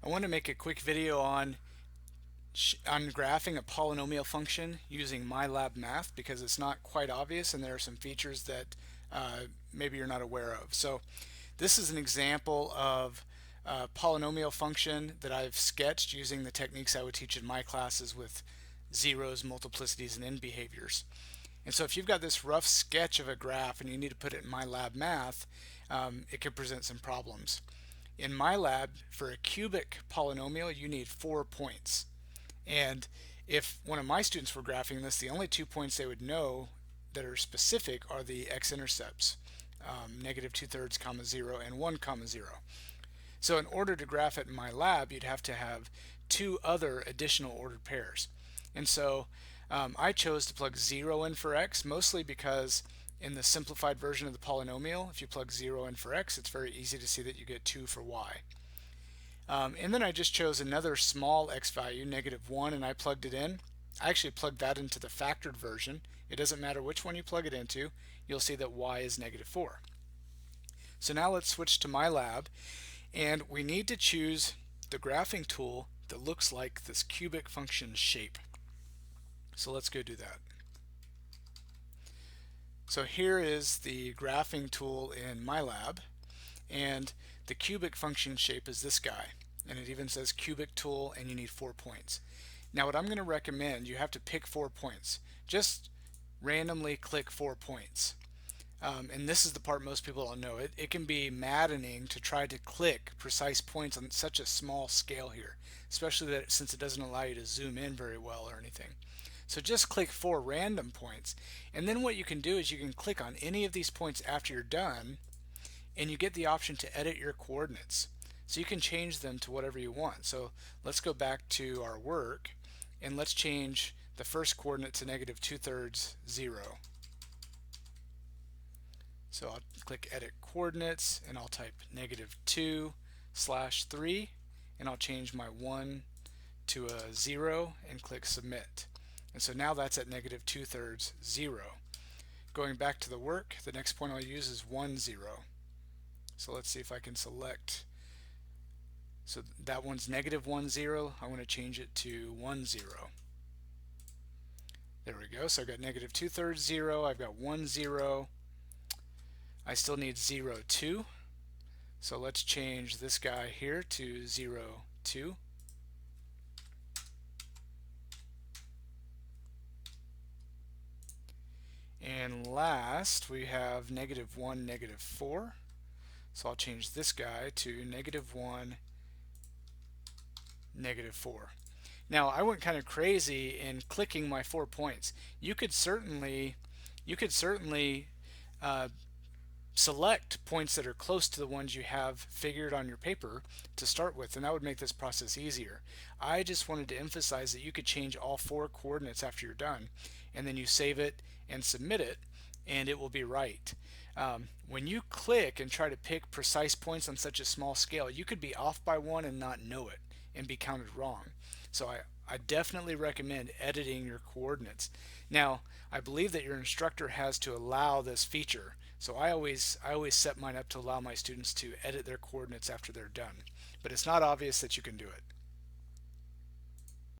want to make a quick video on graphing a polynomial function using MyLab math because it's not quite obvious and there are some features that maybe you're not aware of. So this is an example of a polynomial function that I've sketched using the techniques I would teach in my classes with zeros, multiplicities, and end behaviors. And so if you've got this rough sketch of a graph and you need to put it in MyLab math, it could present some problems. In MyLab, for a cubic polynomial, you need 4 points. And if one of my students were graphing this, the only 2 points they would know that are specific are the x-intercepts, negative 2/3, 0, and 1, 0. So in order to graph it in MyLab, you'd have to have 2 other additional ordered pairs. And so I chose to plug 0 in for x, mostly because in the simplified version of the polynomial, if you plug 0 in for x, it's very easy to see that you get 2 for y. And then I just chose another small x value, negative 1, and I plugged it in. I actually plugged that into the factored version. It doesn't matter which one you plug it into, you'll see that y is negative 4. So now let's switch to MyLab, and we need to choose the graphing tool that looks like this cubic function shape. So let's go do that. So here is the graphing tool in MyLab, and the cubic function shape is this guy, and it even says cubic tool and you need 4 points. Now what I'm going to recommend, you have to pick 4 points. Just randomly click 4 points. And this is the part most people don't know. It can be maddening to try to click precise points on such a small scale here, especially since it doesn't allow you to zoom in very well or anything. So just click 4 random points, and then what you can do is you can click on any of these points after you're done, and you get the option to edit your coordinates. So you can change them to whatever you want. So let's go back to our work, and let's change the first coordinate to negative 2/3, 0. So I'll click edit coordinates, and I'll type negative 2/3, and I'll change my 1 to a 0 and click submit. And so now that's at negative 2/3, 0. Going back to the work, the next point I'll use is 1, 0. So let's see if I can select. So that one's negative 1, 0. I want to change it to 1, 0. There we go. So I've got negative 2/3, 0. I've got 1, 0. I still need 0, 2. So let's change this guy here to 0, 2. And last we have negative 1, negative 4. So I'll change this guy to negative 1, negative 4. Now I went kind of crazy in clicking my 4 points. You could certainly select points that are close to the ones you have figured on your paper to start with, and that would make this process easier. I just wanted to emphasize that you could change all 4 coordinates after you're done, and then you save it and submit it, and it will be right. When you click and try to pick precise points on such a small scale, you could be off by 1 and not know it and be counted wrong. So I definitely recommend editing your coordinates. Now, I believe that your instructor has to allow this feature. So I always set mine up to allow my students to edit their coordinates after they're done. But it's not obvious that you can do it.